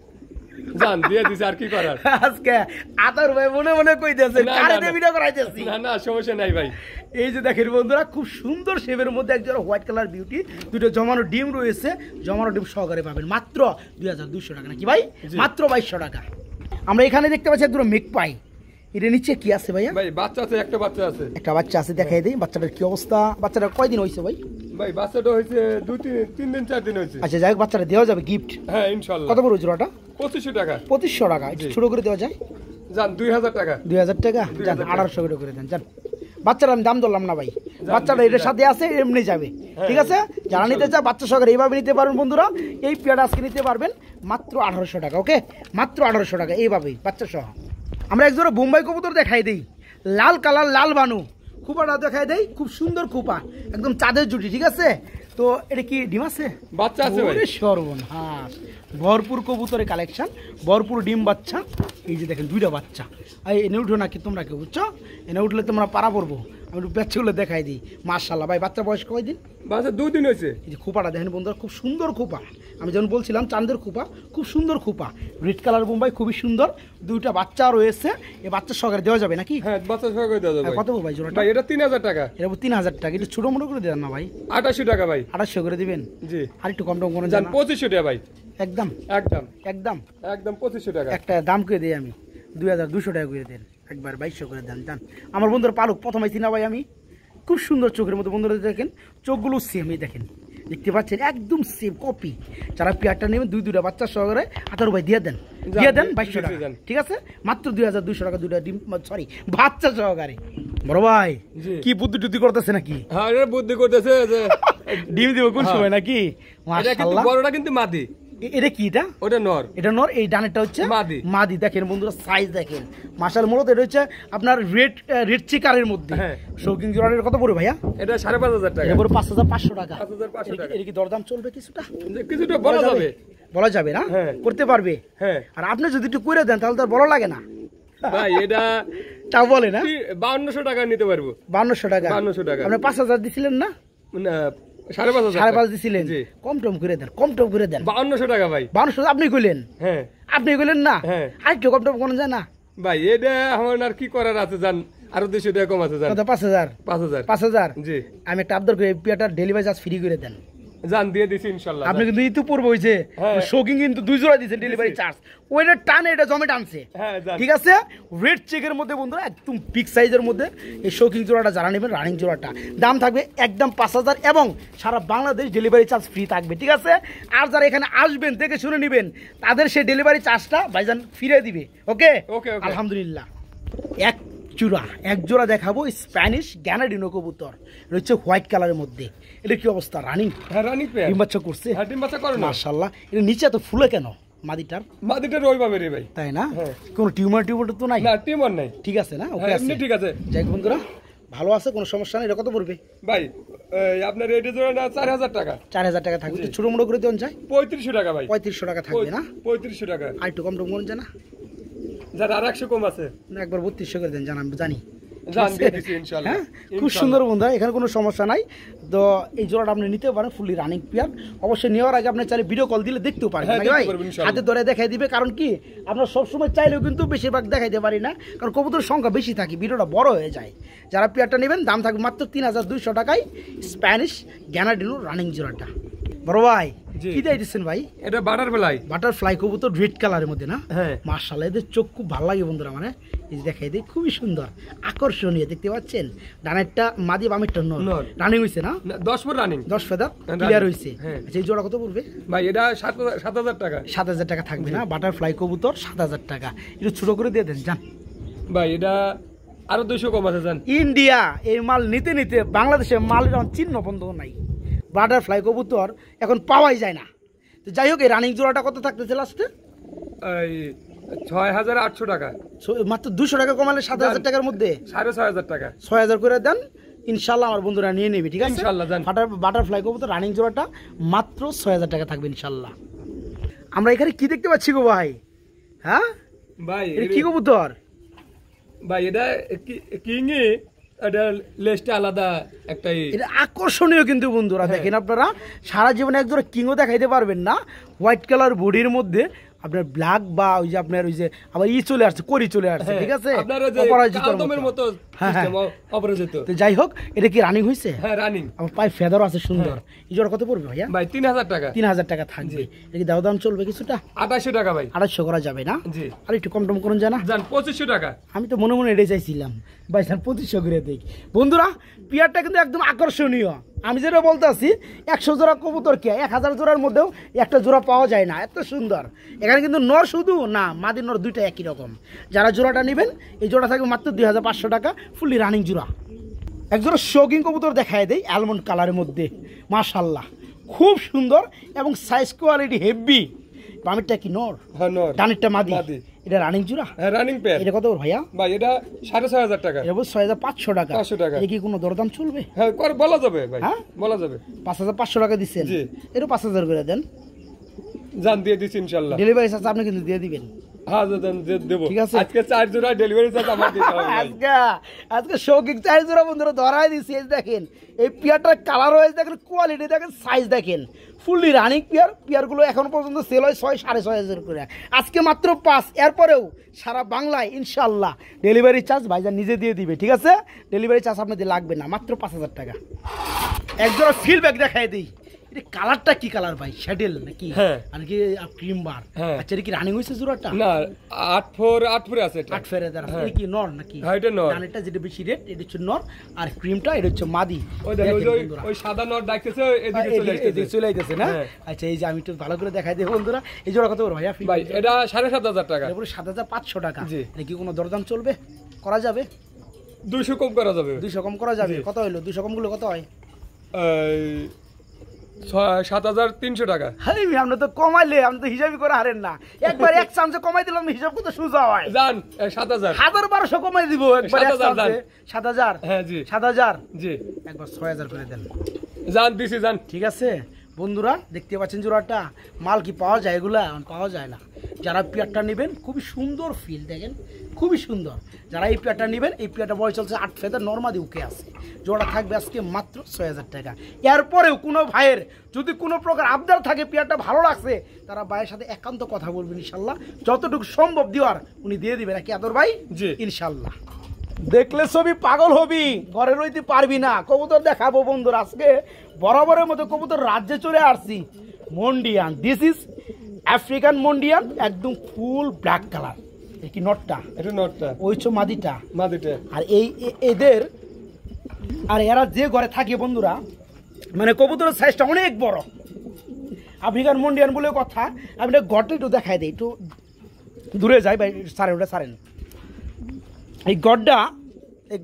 জান দিয়ে দিছে, আর কি করার। আজকে আতার ভাই মনে কইতেছে কারে ভিডিও করাইতেছি। না সমস্যা নাই ভাই। এই যে দেখেন বন্ধুরা, খুব সুন্দর শেপের মধ্যে একজন হোয়াইট কালার বিউটি, 2টো জমানো ডিম রয়েছে, জমানো ডিম সহকারে পাবেন মাত্র 2200 টাকা নাকি ভাই? মাত্র 2200 টাকা। আমরা এখানে দেখতে পাচ্ছি একদম মেক পাই। এটা নিচে কি আছে ভাইয়া? ভাই বাচ্চা আছে, একটা বাচ্চা আছে। একটা বাচ্চা আছে, দেখাই দেই বাচ্চাটার কি অবস্থা। বাচ্চাটা কয়দিন হয়েছে ভাই? ভাই বাচ্চাটা হয়েছে 2-3 দিন 4 দিন হয়েছে। আচ্ছা যাই হোক, বাচ্চাটা দেওয়া যাবে গিফট। হ্যাঁ ইনশাআল্লাহ। কত পড়বে জোড়াটা? 2500 টাকা। 2500 টাকা, একটু ছোট করে দেওয়া যায়? জান 2000 টাকা। 2000 টাকা, জান 1800 করে দেন। জান বাচ্চার আমি দাম ধরলাম না ভাই, বাচ্চাটা এটার সাথে আছে, এমনি যাবে। ঠিক আছে, যারা নিতে চায় বাচ্চা সহকারে এইভাবে নিতে পারবেন বন্ধুরা। এই পেয়ারটা আজকে নিতে পারবেন মাত্র 1800 টাকা। ওকে, মাত্র 1800 টাকা এইভাবেই বাচ্চা সহ। আমরা একজোড়া বোম্বাই কবুতর দেখাই দিই, লাল কালার, লাল বানু খুপাটা দেখাই দেই, খুব সুন্দর খুপা, একদম চাঁদের জুটি। ঠিক আছে, তো এটা কি ডিম আছে? বাচ্চা আছে ভাই। সর্বনাশ, ভরপুর কবুতরের কালেকশন, ভরপুর ডিম বাচ্চা। এই যে দেখেন দুইটা বাচ্চা। এই এনে উঠো নাকি তোমরা কেউ, বুঝছো? এনে উঠলে তোমরা পারা পড়বো। আমি একটু বাচ্চাগুলো দেখাই দিই। মাশাআল্লাহ ভাই, বাচ্চা বয়স কয়দিন? বাচ্চা 2 দিন হয়েছে। এই যে খোপাটা দেখেন বন্ধুরা, খুব সুন্দর খোপা। আমি যেমন বলছিলাম চাঁদের খোপা, খুব সুন্দর খোপা, রেড কালার বোম্বাই, খুবই সুন্দর। দুইটা বাচ্চা রয়েছে, এই বাচ্চা সহকারে দেওয়া যাবে নাকি? হ্যাঁ বাচ্চা সহকারে দেওয়া যাবে। কত ভাই জোড়াটা? ভাই এটা 3000 টাকা। এটা 3000 টাকা, একটু ছোট মোটো করে দেন না ভাই। 2800 টাকা ভাই। 2800 করে দিবেন? জি। আর একটু কম টম করে জান দেন। 2500 টাকা ভাই। একদম একদম একদম একদম 2500 টাকা। একটা দাম করে দিই আমি, 2200 টাকা করে দেন, একবার 2200 করে দেন। জান আমার বন্ধুরা পালুক প্রথমে চিনা ভাই আমি, খুব সুন্দর চোখের মতো বন্ধুরা দেখেন, চোখগুলো সেম, এই দেখেন দেখতে পাচ্ছেন একদম সেম কপি। যারা পেয়ারটা নেবেন দুইটা বাচ্চা সহকারে 18 ভাই দিয়ে দেন, 2200 টাকা। ঠিক আছে, মাত্র 2200 টাকা দুইটা ডিম, সরি বাচ্চা সহকারে। বড় ভাই কি বুদ্ধি টুদ্ধি করতেছে নাকি? হ্যাঁ এটা বুদ্ধি করতেছে যে ডিম দিব কোন সময় নাকি? মাশাআল্লাহ, বড়টা কিন্তু মাদি। এটা কি? এটা ওটা নর। এটা নর, এই ডানেরটা হচ্ছে মাদি। মাদি দেখেন বন্ধুরা, সাইজ দেখেন মাশাআল্লাহ। মূলত এটা হচ্ছে আপনার রেড চিকারের মধ্যে। শৌকিং জোড়ার কত পড়বে ভাইয়া? এটা 5500 টাকা। এটা পড়বে 5500 টাকা। 5500 টাকা। এটা কি দরদাম চলবে কিছুটা? কিছুটা বলা যাবে, বলা যাবে না? করতে পারবে। হ্যাঁ, আর আপনি যদি একটু করে দেন তাহলে তো আর বড় লাগে না ভাই। এটা তা বলে না, 5200 টাকা নিতে পারবো। 5200 টাকা? 5200 টাকা। আপনি 5000 দিছিলেন না? না 5500 5.5 দিছিলেন। কম টম করে দেন, কম টম করে দেন। 5200 টাকা ভাই। 5200 আপনি কইলেন? হ্যাঁ আপনি কইলেন না? হ্যাঁ। আরেকটু কম টম কোন যায় না ভাই? এটা আমার আর কি করার আছে জান, আরো 200 টাকা কম আছে জান। কত? 5000? 5000 জি। আমি একটা আবদার করি, পিয়াটার ডেলিভারি চার্জ ফ্রি করে দেন। জান দিয়ে দিছি ইনশাআল্লাহ। আপনি কিন্তু ইতু পূর্ব হইছে শৌকিং কিন্তু 2 জোড়া দিয়েছেন ডেলিভারি চার্জ, ওইটা টানে এটা জমে টানছে। ঠিক আছে, রেড চেকের মধ্যে বন্ধুরা একদম বিগ সাইজের মধ্যে এই শৌকিং জোড়াটা যারা নেবেন, রানিং জোড়াটা দাম থাকবে একদম 5000 এবং সারা বাংলাদেশ ডেলিভারি চার্জ ফ্রি থাকবে। ঠিক আছে, আর যারা এখানে আসবেন দেখে শুনে নেবেন তাদের সেই ডেলিভারি চার্জটা ভাইজান ফিরে দিবে। ওকে ওকে, আলহামদুলিল্লাহ। এক জোড়া দেখাবো স্প্যানিশ গ্যানাডিনো কবুতর, এটা হচ্ছে হোয়াইট কালারের মধ্যে। এটা কি অবস্থা? রানিং? হ্যাঁ রানিং পেয়ার। ডিম বাচ্চা করছে? হ্যাঁ ডিম বাচ্চা করে না। মাশাআল্লাহ। এটা নিচে এত ফুলে কেন? মাদিটার ওইভাবে রে ভাই, তাই না? কোনো টিউমার তো নাই? না টিউমার নাই। ঠিক আছে না? ওকে আছে, ঠিক আছে। যাই বন্ধুরা ভালো আছে, কোনো সমস্যা নেই। এটা কত পড়বে ভাই? আপনার রেডি জোড়া না 4000 টাকা। 4000 টাকা থাকবে, ছোট মোটো করে দেন যায় 3500 টাকা ভাই। 3500 টাকা থাকবে না? 3500 টাকা। আর একটু কম টম করুন জানা, যার আর 100 কম আছে না, একবার 3200 করে দেন, জানা আমি জানি। হ্যাঁ খুব সুন্দর বন্ধুরা, এখানে কোনো সমস্যা নাই। তো এই জোড়াটা আপনি নিতে পারেন, ফুললি রানিং পেয়ার। অবশ্যই নেওয়ার আগে আপনি চাইলে ভিডিও কল দিলে দেখতেও পারেন, হাতে ধরে দেখাই দিবে। কারণ কি আমরা সবসময় চাইলেও কিন্তু বেশিরভাগ দেখাইতে পারি না, কারণ কবুতরের সংখ্যা বেশি থাকে, ভিডিওটা বড় হয়ে যায়। যারা পেয়ারটা নেবেন দাম থাকবে মাত্র 3200 টাকায় স্প্যানিশ গ্যানাডিনো রানিং জোড়াটা। বড় ভাই কি দিয়েছেন ভাই? এটা বাটারফ্লাই কবুতর, রেড কালারের মধ্যে না? মাশাআল্লাহ, এদের চোখ খুব ভালো লাগে বন্ধুরা। মানে এই দেখাই দিই, খুবই সুন্দর আকর্ষণীয়, দেখতে পাচ্ছেন। ডানেরটা মাদি, বামেরটা নর। রানিং হইছে না? 10 ফেদার রানিং, 10 ফেদার ক্লিয়ার হইছে। আচ্ছা এই জোড়া কত পড়বে ভাই? এটা 7000 টাকা। 7000 টাকা থাকবে না? বাটারফ্লাই কবুতর 7000 টাকা। একটু ছোট করে দিয়ে দেন জান ভাই। এটা আরো 200 কম আছে জান। ইন্ডিয়া এই মাল নিতে নিতে বাংলাদেশে মালের চিহ্ন বন্ধ নাই। বাটারফ্লাই কবুতর এখন পাওয়াই যায় না। তো যাই হোক, এই রানিং জোড়াটা কত থাকতেছে লাস্টে? 6800 টাকা। মাত্র 200 টাকা কমালে 7000 টাকার মধ্যে 6500 টাকা। 6000 করে দেন, ইনশাআল্লাহ আমার বন্ধুরা নিয়ে নেবে। ঠিক আছে ইনশাআল্লাহ। বাটারফ্লাই কবুতর রানিং জোড়াটা মাত্র 6000 টাকা থাকবে ইনশাআল্লাহ। আমরা এখানে কি দেখতে পাচ্ছি গো ভাই? হ্যাঁ ভাই এটা কি কবুতর ভাই? এটা কিংই, এটা লেজটা আলাদা একটা, এটা আকর্ষণীয় কিন্তু বন্ধুরা। দেখেন আপনারা সারা জীবনে একজোড়া কিংও দেখাইতে পারবেন না, হোয়াইট কালার বডির মধ্যে আপনার ব্ল্যাক বা ওই যে আপনার ওই যে আবার চলে আসছে, করি চলে আসছে। ঠিক আছে, যাই হোক, এটা কি রানিং হয়েছে? হ্যাঁ রানিং। আমার পায়ে ফেদার আছে সুন্দর। এই জোড়া কত পড়বে ভাইয়া? ভাই 3000 টাকা। 3000 টাকা থাকবে। এটা কি দাম চলবে কিছুটা? 2800 টাকা ভাই। 2800 করা যাবে না? জি। আর একটু কম টম করুন জানা জান। 2500 টাকা। আমি তো মনে মনে এটাই চাইছিলাম ভাই, 2500 করে দেখ বন্ধুরা। পিয়ারটা কিন্তু একদম আকর্ষণীয়, আমি যেটা বলতে আছি 100 জোড়া কবুতর কে 1000 জোড়ার মধ্যেও একটা জোড়া পাওয়া যায় না, এত সুন্দর। এখানে কিন্তু নর শুধু না, মাদি নর দুইটা একই রকম। যারা জোড়াটা নেবেন এই জোড়া থাকবে মাত্র 2500 টাকা, ফুললি রানিং জোড়া। এক জোড়া শৌকিং কবুতর দেখায় দেয় অ্যালমন্ড কালারের মধ্যে, মাশাল্লাহ খুব সুন্দর এবং সাইজ কোয়ালিটি হেভি। বামেরটা কি নর? হ্যাঁ নর। ডানেরটা মাদি। এটা রানিং জোড়া? হ্যাঁ রানিং পেয়ার। এটা কত ভাইয়া? ভাই এটা 6500 টাকা। এটা 6500 টাকা। 500 টাকা। এই কি কোনো দরদাম চলবে? হ্যাঁ বলা যাবে ভাই, হ্যাঁ বলা যাবে। 5500 টাকা দিচ্ছেন, জি। এটা 5000 করে দেন, জান দিয়ে দিচ্ছি ইনশাআল্লাহ। ডেলিভারি চার্জ আপনি কিন্তু দিয়ে দিবেন। হ্যাঁ দেব। ঠিক আছে। আজকে 4 জোড়া ডেলিভারি চার্জ আমার দিতে হবে ভাই। আজকে শৌকিং 4 জোড়া বন্ধুরা ধরাই দিছি। এই দেখেন এই পিয়ারটার কালার হয়েছে, দেখেন কোয়ালিটি দেখেন, সাইজ দেখেন, ফুললি রানিং পিয়ার। পিয়ারগুলো এখন পর্যন্ত সেল হয় 6-6500 করে, আজকে মাত্র 5। এরপরেও সারা বাংলায় ইনশাল্লাহ ডেলিভারি চার্জ ভাইজান নিজে দিয়ে দিবে। ঠিক আছে, ডেলিভারি চার্জ আপনাদের লাগবে না, মাত্র 5000 টাকা। একজোড়া ফিলব্যাক দেখাই দিই। কালারটা কি কালার ভাই? শ্যাডেল নাকি? হ্যাঁ। আর কি ক্রিম বার? হ্যাঁ। আচ্ছা, এটা কি রানিং হইছে জোড়াটা? না 8 আছে এটা। 8 ফেরে দাঁড়া। হ্যাঁ। এটা কি নর নাকি? হ্যাঁ এটা নর। ডানেরটা যেটা বেশি রেড এটা হচ্ছে নর, আর ক্রিমটা এটা হচ্ছে মাদি। ওই দেখো দেখেন বন্ধুরা। ওই সাদা নর ডাকতেছে, এদিকে চলে এদিকে আসতেছে। চলে আইতেছে না? হ্যাঁ। আচ্ছা, এই যে আমি একটু ভালো করে দেখাই দিই বন্ধুরা। এই জোড়া কত করে ভাইয়া? ভাই এটা 7500 টাকা। এটা পুরো 7500 টাকা। জি। এটা কি কোনো দরদাম চলবে? করা যাবে? 200 কম করা যাবে। 200 কম করা যাবে। জি। কত হইলো? 200 কম গুলো কত হয়? 7300 টাকা। হ্যাঁ, আপনি তো কমাইলে, আপনি তো হিসাবই করে হারেন না। একবার এক চান্সে কমাই দিলাম, হিসাব কত সোজা হয়। জান 7000। 1200 কমাই দিব একবার এক 7000 চান্সে। 7000? হ্যাঁ জি। 7000? জি। একবার 6000 করে দেন। জান দিছি জান। ঠিক আছে বন্ধুরা, দেখতে পাচ্ছেন জোড়াটা। মাল কি পাওয়া যায়? এগুলা পাওয়া যায় না। যারা পেয়ারটা নেবেন খুবই সুন্দর ফিল, দেখেন খুবই সুন্দর। যারা এই পেয়ারটা নেবেন, এই পেয়ারটা বয়স চলছে 8 ফেদার, নর্মাদি উকে আছে। জোড়া থাকবে আজকে মাত্র 6000 টাকা। এরপরেও কোনো ভাইয়ের যদি কোনো প্রকার আবদার থাকে, পেয়ারটা ভালো লাগছে, তারা ভাইয়ের সাথে একান্ত কথা বলবেন ইনশাল্লাহ, যতটুকু সম্ভব দেওয়ার উনি দিয়ে দিবেন। নাকি আদর ভাই? জি ইনশাল্লাহ। দেখলে ছবি পাগল হবি, ঘরে রইতে পারবি না। কবুতর দেখাবো বন্ধুরা, আজকে বরাবরের মতো কবুতর রাজ্যে চলে আসছি। মন্ডিয়ান, দিস ইজ আফ্রিকান মন্ডিয়ান, একদম ফুল ব্ল্যাক কালার। এই কি নটটা? এটা নটটা। ওই হচ্ছে মাদিটা। মাদিটা। আর এই এদের আর এরা যে ঘরে থাকে বন্ধুরা, মানে কবুতরের সাইজটা অনেক বড়। আফ্রিকান মন্ডিয়ান বলে কথা। আমি এটা ঘরটা একটু দেখাই দিই, একটু দূরে যাই ভাই, সারেন ওটা সারেন। এই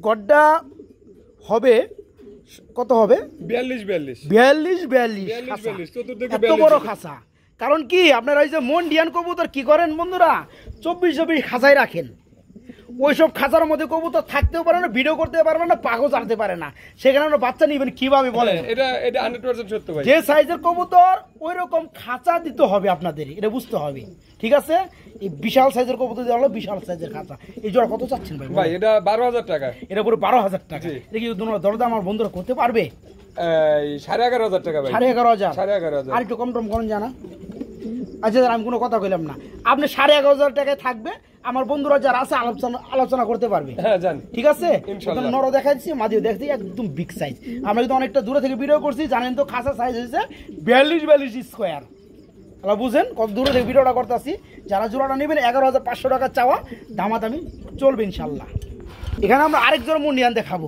গড্ডা হবে কত হবে? 42 এত বড় খাঁচা। কারণ কি আপনারা ওই যে মন্ডিয়ান কবুতর কি করেন বন্ধুরা, 24 খাঁচায় রাখেন। ওইসব খাঁচার মধ্যে কবুতর থাকতেও পারে না, ভিডিও করতে পারবে না, পাখও চাটতে পারে না। সেখানে আমরা বাচ্চা নিবেন কিভাবে বলেন? এটা 100% সত্য ভাই। যে সাইজের কবুতর ওই রকম খাঁচা দিতে হবে আপনাদের, এটা বুঝতে হবে। ঠিক আছে, এই বিশাল সাইজের কবুতর দেওয়া হলো বিশাল সাইজের খাঁচা। এই জোড়া কত চাচ্ছেন ভাই? ভাই এটা 12000 টাকা। এটা পুরো 12000 টাকা। এটা কি দরদাম আমার বন্ধুরা করতে পারবে? 11500 টাকা ভাই। 11500। আর একটু কম টম করেন জানা। আচ্ছা, আমি কোনো কথা কইলাম না, আপনি 11500 টাকায় থাকবে। আমার বন্ধুরা যারা আছে আলোচনা করতে পারবে। হ্যাঁ জান। ঠিক আছে, নর দেখাচ্ছি, মাদিও দেখছি, একদম বিগ সাইজ। আমরা কিন্তু অনেকটা দূরে থেকে ভিডিও করছি, জানেন তো খাসা সাইজ হয়েছে 42 স্কোয়ার। তাহলে বুঝেন কত দূরে থেকে ভিডিওটা করতেছি। যারা জোড়াটা নেবেন 11500 টাকা চাওয়া, দামাদামি চলবে ইনশাল্লাহ। এখানে আমরা আরেক জোড়া মন্ডিয়ান দেখাবো।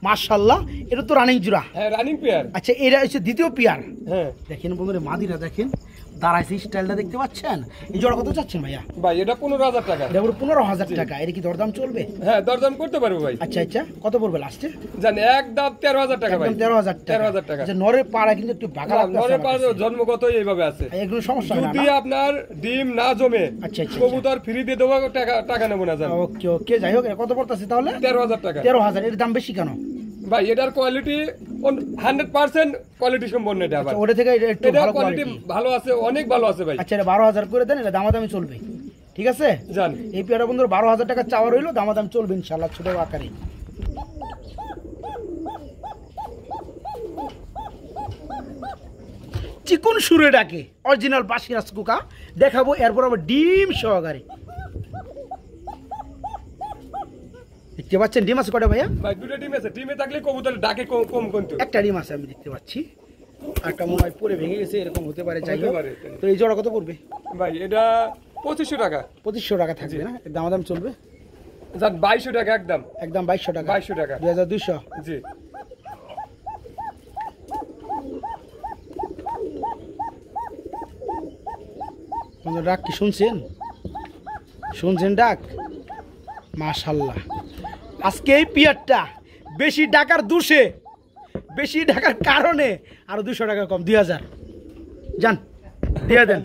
মাশাআল্লাহ, এটা তো রানিং জোড়া। হ্যাঁ রানিং পেয়ার। আচ্ছা, এটা হচ্ছে দ্বিতীয় পেয়ার। হ্যাঁ দেখেন বন্ধুরা, মাদিরা দেখেন দাঁড়াইছে, স্টাইলটা দেখতে পাচ্ছেন। এই জোড়া কত চাচ্ছেন ভাইয়া? ভাই এটা 15000 টাকা। এটা পুরো 15000 টাকা। এটা কি দরদাম চলবে? হ্যাঁ দরদাম করতে পারবো ভাই। আচ্ছা আচ্ছা, কত পড়বে লাস্টে? জান একদম 13000 টাকা ভাই। 13000 টাকা। আচ্ছা, নরের পাড়া কিন্তু একটু বাঁকা লাগছে। নরের পাড়া জন্মগতই এইভাবে আছে। এগুলো সমস্যা না? যদি আপনার ডিম না জমে আচ্ছা, কবুতর ফ্রি দিয়ে দেবো, টাকা নেব না জান। ওকে ওকে, যাই হোক, কত পড়তেছে তাহলে? 13000 টাকা। 13000। এর দাম বেশি কেন ভাই? এটার কোয়ালিটি 100% কোয়ালিটি সম্পন্ন। এটা আবার ওটা থেকে একটু ভালো কোয়ালিটি ভালো আছে, অনেক ভালো আছে ভাই। আচ্ছা, এটা 12000 করে দেন, এটা দামাদামি চলবে। ঠিক আছে জান। এই পেয়ারা বন্ধুরা 12000 টাকা চাওয়া রইলো, দামাদামি চলবে ইনশাআল্লাহ ছোট আকারে। চিকন সুরে ডাকে অরিজিনাল বাসিরাজ কুকা দেখাবো, এরপর আবার ডিম সহকারে। দেখতে পাচ্ছেন ডিম আছে কটা ভাইয়া? ভাই দুটো ডিম আছে। ডিমে থাকলে কবুতর ডাকে কম কিন্তু। একটা ডিম আছে আমি দেখতে পাচ্ছি, একটা মনে হয় পরে ভেঙে গেছে, এরকম হতে পারে। যাই হোক, তো এই জোড়া কত পড়বে ভাই? এটা 2500 টাকা। 2500 টাকা থাকবে না? দামাদাম চলবে জান। 2200 টাকা একদম। একদম 2200 টাকা। 2200 টাকা। 2200। জি। ডাক কি শুনছেন? শুনছেন ডাক? মাশাল্লাহ। আজকে এই পিয়ারটা বেশি ডাকার দোষে, বেশি ডাকার কারণে আরো 200 টাকা কম, 2000 যান দিয়ে দেন।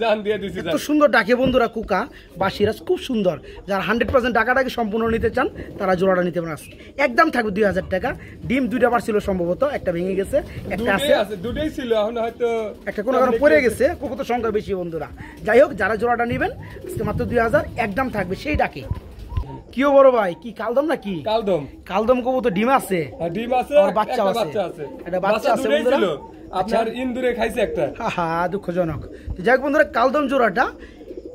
এত সুন্দর ডাকে বন্ধুরা কুকা বা সিরাজ, খুব সুন্দর। যারা 100% ডাকাটাকে সম্পূর্ণ নিতে চান তারা জোড়াটা নিতে পারেন। একদম থাকবে 2000 টাকা। ডিম 2টা বার ছিল সম্ভবত, একটা ভেঙে গেছে, একটা আছে, দুটোই ছিল, এখন হয়তো একটা কোনো কারণে পড়ে গেছে। কবুতর সংখ্যা বেশি বন্ধুরা। যাই হোক, যারা জোড়াটা নেবেন আজকে মাত্র 2000 একদম থাকবে সেই ডাকে। কিও বড় ভাই, কি কালদম নাকি? কালদম। কালদম কবুতর ডিম আছে, ডিম আছে, আর বাচ্চা আছে। একটা বাচ্চা আছে বন্ধুরা। আপনার ইন্দুরে খাইছে একটা। হ্যাঁ, দুঃখজনক। তো যাই হোক বন্ধুরা, কালদম জোড়াটা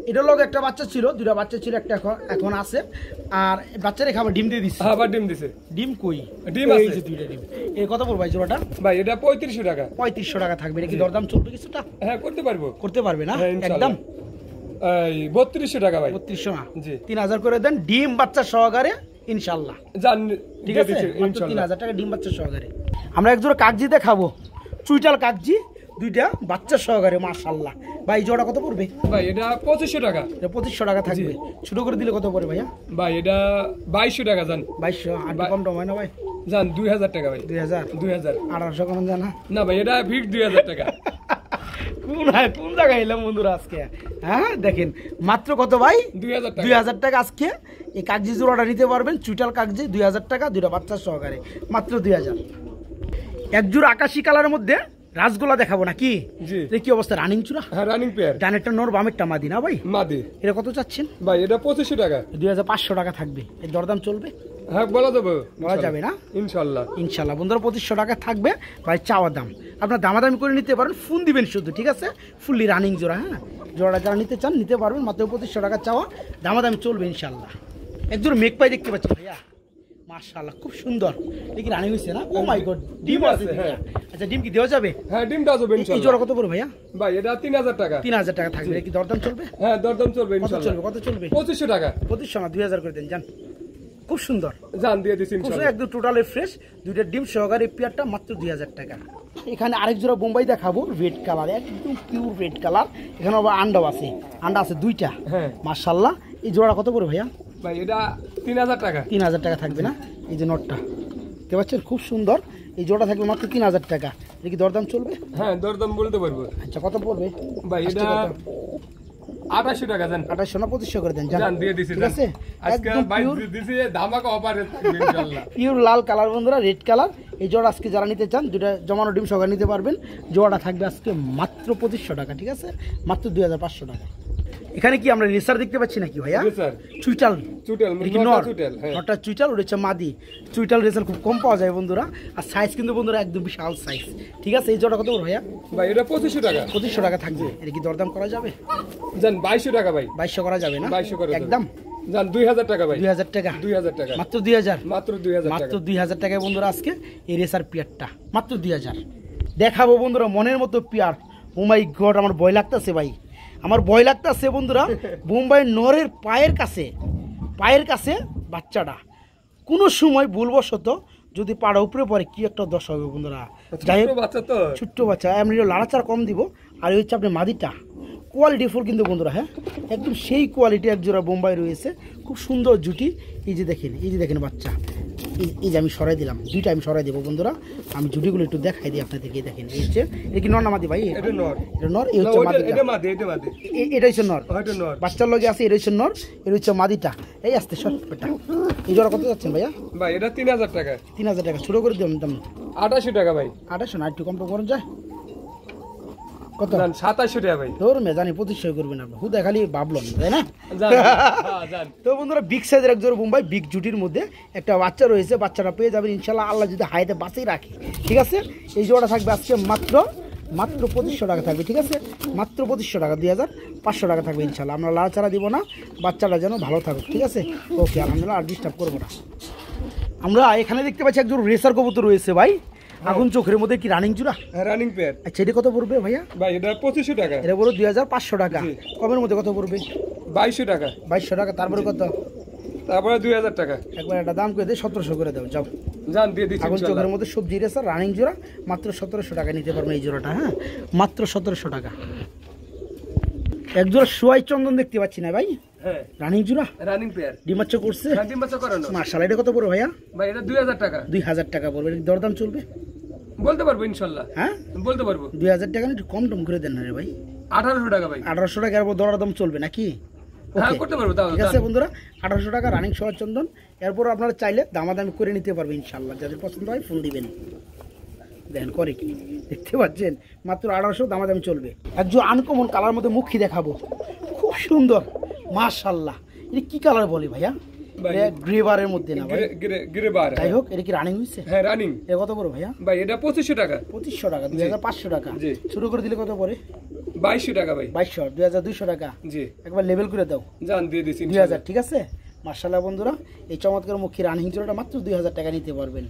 এটার লগে একটা বাচ্চা ছিল, 2টা বাচ্চা ছিল, একটা এখন আছে। আর বাচ্চারে খাবার ডিম দিয়ে দিচ্ছে। আবার ডিম দিছে। ডিম কই? ডিম আছে, 2টা ডিম। এর কত পড়বে ভাই জোড়াটা? ভাই এটা 3500 টাকা। 3500 টাকা থাকবে। এটা কি দরদাম চলবে কিছুটা? হ্যাঁ, করতে পারবো। করতে পারবে না? একদম। এই 3200 টাকা ভাই। 3200 না, জি 3000 করে দেন ডিম বাচ্চা সহকারে ইনশাআল্লাহ। জান, ঠিক আছে, মাত্র 3000 টাকা ডিম বাচ্চা সহকারে। আমরা এক জোড়া কাগজি দেখাবো, চুইটাল কাগজি, 2টা বাচ্চা সহকারে। মাশাআল্লাহ। ভাই জোড়া কত পড়বে? ভাই এটা 2500 টাকা। এটা 2500 টাকা থাকবে। ছোট করে দিলে কত পড়বে ভাইয়া? ভাই এটা 2200 টাকা। জান 2200। আর কম টম হয় না ভাই? জান 2000 টাকা ভাই। 2000 1800 কোন জানা না ভাই, এটা ফিক্স 2000 টাকা। কোন জায়গায় এলাম বন্ধুরা আজকে? হ্যাঁ দেখেন, মাত্র কত ভাই? 2000 টাকা আজকে এই কাগজি জোড়াটা নিতে পারবেন। চুইটাল কাগজি 2000 টাকা, 2টা বাচ্চা সহকারে, মাত্র 2000। এক জোড়া আকাশি কালারের মধ্যে রাসগোলা দেখাবো নাকি? জি। কি অবস্থা? রানিং চূড়া? হ্যাঁ, রানিং পেয়ার। ডানেরটা নর, বামেরটা মাদি না ভাই? মাদি। এটা কত চাচ্ছেন? ভাই এটা 2500 টাকা। 2500 টাকা থাকবে। এর দরদাম চলবে? হ্যাঁ, বলা যাবে না? ইনশাআল্লাহ। ইনশাআল্লাহ বন্ধুরা, 2500 টাকা থাকবে ভাই চাওয়া দাম। আপনার দামাদামি করে নিতে পারেন, ফোন দিবেন শুধু, ঠিক আছে? ফুললি রানিং জোড়া। হ্যাঁ, জোড়াটা যারা নিতে চান নিতে পারবেন, মাত্র 2500 টাকা চাওয়া, দামাদামি চলবে ইনশাআল্লাহ। একজন মেঘ পাই দেখতে পাচ্ছি ভাইয়া, মাশাআল্লাহ খুব সুন্দর। দেখি রানিং হইছে না? ও মাই গড, ডিম আছে। হ্যাঁ, আচ্ছা ডিম কি দেওয়া যাবে? হ্যাঁ, ডিম দেওয়া যাবে ইনশাআল্লাহ। এই জোড়া কত পড়বে ভাইয়া? ভাই এটা 3000 টাকা। 3000 টাকা থাকবে। কি দরদাম চলবে? হ্যাঁ, দরদাম চলবে কত ইনশাআল্লাহ। চলবে? কত চলবে? 2500 টাকা। 2500 না, 2000 করে দেন জান। খুব সুন্দর। জান দিয়ে দিছি ইনশাআল্লাহ। একদম টোটালি ফ্রেশ, 2টা ডিম সহকারে পেয়ারটা মাত্র 2000 টাকা। এখানে আরেক জোড়া বোম্বাই দেখাবো, রেড কালার, একদম পিওর রেড কালার। এখানে আবার আন্ডাও আছে, আন্ডা আছে 2টা। হ্যাঁ, মাশাআল্লাহ। এই জোড়া কত করে ভাইয়া? ভাই এটা 3000 টাকা। 3000 টাকা থাকবে না? এই যে নটটা দেখতে পাচ্ছেন, খুব সুন্দর। এই জোড়া থাকবে মাত্র 3000 টাকা। এটা কি দরদাম চলবে? হ্যাঁ, দরদাম বলতে পারবো। আচ্ছা কত পড়বে ভাই? এটা 2800 টাকা। জান 2800 না, 2500 করে দেন জান দিয়ে দিছি। ঠিক আছে, আজকে ভাই দিছি ধামাকা অফার ইনশাআল্লাহ। পিওর লাল কালার বন্ধুরা, রেড কালার। এই জোড়া আজকে যারা নিতে চান 2টা জমানো ডিম সহকারে নিতে পারবেন। জোড়াটা থাকবে আজকে মাত্র 2500 টাকা, ঠিক আছে? মাত্র 2500 টাকা। এখানে কি আমরা রেসার দেখতে পাচ্ছি নাকি ভাইয়া? চুইটাল। নটা চুইটাল, ওটা হচ্ছে মাদি। চুইটাল রেসার খুব কম পাওয়া যায় বন্ধুরা, আর সাইজ কিন্তু বন্ধুরা একদম বিশাল সাইজ, ঠিক আছে? এই জোড়া কত ভাইয়া? ভাই এটা 2500 টাকা। 2500 টাকা থাকবে। এটা কি দরদাম করা যাবে? জান 2200 টাকা ভাই। 2200 করা যাবে না? 2200 করে একদম। জান 2000 টাকা ভাই। 2000 টাকা। 2000 টাকা। মাত্র 2000। মাত্র 2000 টাকা। মাত্র 2000 টাকায় বন্ধুরা আজকে এই রেসার পিয়ারটা মাত্র 2000 দেখাবো বন্ধুরা। মনের মতো পিয়ার। ও মাই গড, আমার ভয় লাগতেছে ভাই, আমার ভয় লাগতেছে বন্ধুরা। বোম্বাই নরের পায়ের কাছে বাচ্চাটা কোনো সময় ভুলবশত যদি পাড়া উপরে পড়ে কি একটা দশা হবে বন্ধুরা। যাই হোক, ছোট্ট বাচ্চা, আমি লাড়াচাড়া কম দিব। আর এই হচ্ছে আপনার মাদিটা, কোয়ালিটি ফুল কিন্তু বন্ধুরা। হ্যাঁ, একদম সেই কোয়ালিটি এক জোড়া বোম্বাই রয়েছে, খুব সুন্দর জুটি। এই যে দেখেন বাচ্চা, এই যে আমি সরাই দিলাম, 2টা আমি সরাই দেবো বন্ধুরা। আমি জুটিগুলো একটু দেখাই দিই আপনাদেরকে। দেখেন এই হচ্ছে, এটা কি নর না মাদি ভাই? এটা নর। এই হচ্ছে মাদি, এটা হচ্ছে নর। বাচ্চার লগে আছে, এটা হচ্ছে নর, এটা হচ্ছে মাদিটা। এই আসতে সর বেটা। এই জোড়া কত যাচ্ছেন ভাইয়া? ভাই এটা 3000 টাকা। 3000 টাকা। ছোট করে দিলাম দাম। 2800 টাকা ভাই। 2800 না, একটু কম করেন যায় কত? 2700 টাকা ভাই। তোর মে জানি 2500 করবেন আপনি, হুদা খালি ভাবলেন তাই না? তো বন্ধুরা, বিগ সাইজের এক জোড়া বোম্বাই, বিগ জুটির মধ্যে একটা বাচ্চা রয়েছে। বাচ্চাটা পেয়ে যাবেন ইনশাআল্লাহ, আল্লাহ যদি হাইতে বাঁচিয়ে রাখে, ঠিক আছে? এই জোড়াটা থাকবে আজকে মাত্র 2500 টাকা থাকবে, ঠিক আছে? মাত্র 2500 টাকা, 2500 টাকা থাকবে ইনশাআল্লাহ। আমরা লাড়াচাড়া দিব না, বাচ্চাটা যেন ভালো থাকুক, ঠিক আছে? ওকে, আলহামদুলিল্লাহ, আর ডিস্টার্ব করবো না। আমরা এখানে দেখতে পাচ্ছি একজন রেসার কবুতর রয়েছে ভাই, আগুন চোখের মধ্যে। কি রানিং জোড়া? Running pair. আচ্ছা, এটা কত পড়বে ভাইয়া? ভাই এটা 2500 টাকা। এটা বলো 2500 টাকা। কমের মধ্যে কত পড়বে? 2200 টাকা। 2200 টাকা। তারপরে কত? তারপরে 2000 টাকা। একবার একটা দাম করে দিয়ে 1700 করে দাও, যাও। জান দিয়ে দিচ্ছি। আগুন চোখের মধ্যে সবজি রেসার রানিং জোড়া, মাত্র 1700 টাকা নিতে পারবেন এই জোড়াটা। হ্যাঁ, মাত্র 1700 টাকা। এক জোড়া সোয়াই চন্দন দেখতে পাচ্ছি না ভাই, হ্যাঁ রানিং জোড়া, রানিং পেয়ার, ডিম বাচ্চা করছে, হ্যাঁ ডিম বাচ্চা করানো। মাশাআল্লাহ, এটা কত পড়বে ভাইয়া? ভাই এটা 2000 টাকা। 2000 টাকা পড়বে, এটা দরদাম চলবে? বলতে পারবো ইনশাআল্লাহ, হ্যাঁ বলতে পারবো। 2000 টাকা একটু কম টম করে দেন না রে ভাই। 1800 টাকা ভাই। 1800 টাকা এরপর দরদাম চলবে নাকি? হ্যাঁ করতে পারবো তাও। ঠিক আছে বন্ধুরা, 1800 টাকা রানিং সোয়া চন্দন, এরপর আপনারা চাইলে দামাদামি করে নিতে পারবেন ইনশাআল্লাহ। যাদের পছন্দ হয় ফোন দিবেন। দেখেন করে কি, দেখতে পাচ্ছেন মাত্র 1800, দামাদামি চলবে। একজন আনকমন কালার মধ্যে মুখী দেখাবো, খুব সুন্দর মাশাআল্লাহ। এটা কি কালার বলে ভাইয়া? গ্রে বারের মধ্যে না ভাই, গ্রে বার। যাই হোক, এটা কি রানিং হইছে? হ্যাঁ রানিং। এটা কত পড়ে ভাইয়া? ভাই এটা 2500 টাকা। 2500 টাকা, 2500 টাকা। জি। শুরু করে দিলে কত পড়ে? 2200 টাকা ভাই। 2200, 2200 টাকা। জি। একবার লেভেল করে দাও। জান দিয়ে দিছি 2000, ঠিক আছে মাশাআল্লাহ। বন্ধুরা এই চমৎকার মুখী রানিং জোড়াটা মাত্র 2000 টাকা নিতে পারবেন।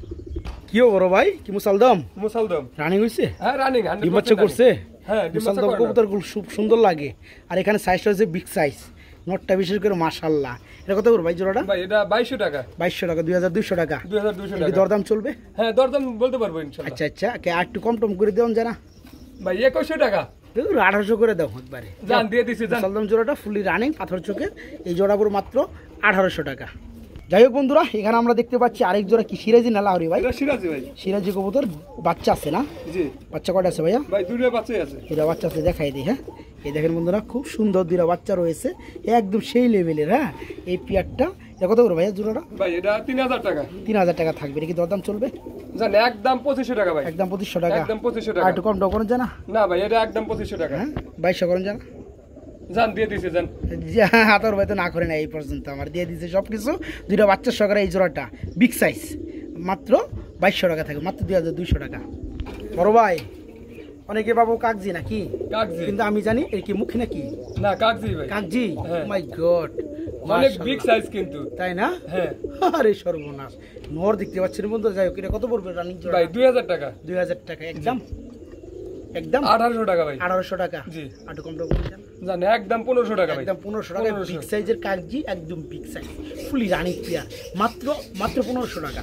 কি বড় ভাই, কি মুসালদম? মুসালদম রানিং হইছে? হ্যাঁ রানিং। ডিম বাচ্চা করছে? হ্যাঁ ডিম বাচ্চা মুসালদম কবুতরগুলো খুব সুন্দর লাগে, আর এখানে সাইজটা হচ্ছে বিগ সাইজ, নটটা বিশেষ করে মাশাআল্লাহ। এটা কত করে ভাই জোড়াটা? ভাই এটা 2200 টাকা। 2200 টাকা, 2200 টাকা। 2200 কি টাকা। দরদাম চলবে? হ্যাঁ দরদাম বলতে পারবো ইনশাআল্লাহ। আচ্ছা আচ্ছা, কে আর একটু কম টম করে দেন জানা ভাই 2100 টাকা। 1800 করে দাও একবারে। জান দিয়ে দিছি জান। মুসালদম জোড়াটা ফুলি রানিং পাথর চোখের, এই জোড়া পুরো মাত্র 1800 টাকা। যাই হোক বন্ধুরা, এখানে আমরা দেখতে পাচ্ছি আরেক জোড়া, কি সিরাজি না লাহরি ভাই? এটা সিরাজি ভাই। সিরাজি কবুতর, বাচ্চা আছে না? জি। বাচ্চা কয়টা আছে ভাইয়া? ভাই দুইটা বাচ্চাই আছে। দুইটা বাচ্চা আছে, দেখাই দিই। হ্যাঁ এই দেখেন বন্ধুরা, খুব সুন্দর দুইটা বাচ্চা রয়েছে, একদম সেই লেভেলের। হ্যাঁ এই পিয়ারটা এটা কত করে ভাইয়া জোড়াটা? ভাই এটা 3000 টাকা। 3000 টাকা থাকবে। এটা কি দরদাম চলবে? জান একদম 2500 টাকা ভাই। একদম 2500 টাকা। একদম 2500 টাকা। আর একটু কম টম করেন জানা? না ভাই এটা একদম 2500 টাকা। হ্যাঁ 2200 করেন জানা? জান দিয়ে দিছি জান। হাতর ভাই তো না করে না, এই পর্যন্ত আমার দিয়ে দিয়েছে সব কিছু। দুইটা বাচ্চার সহকারে এই জোড়াটা বিগ সাইজ মাত্র 2200 টাকা থাকে, মাত্র 2200 টাকা। বড় ভাই অনেকে বাবু কাগজি নাকি? কাগজি। কিন্তু আমি জানি এর কি মুখী নাকি? না কাগজি ভাই। কাগজি? হ্যাঁ। মাই গড, অনেক বিগ সাইজ কিন্তু। তাই না? হ্যাঁ। আরে সর্বনাশ, নর দেখতে পাচ্ছেন বন্ধু। যাই হোক, এটা কত পড়বে রানিং জোড়া? ভাই 2000 টাকা। 2000 টাকা একদম, একদম 1800 টাকা ভাই। 1800 টাকা। জি। আর একটু কম টম করে দেন। জান একদম 1500 টাকা ভাই। একদম 1500 টাকা, বিগ সাইজের কাগজি, একদম big size fully running player, মাত্র 1500 টাকা।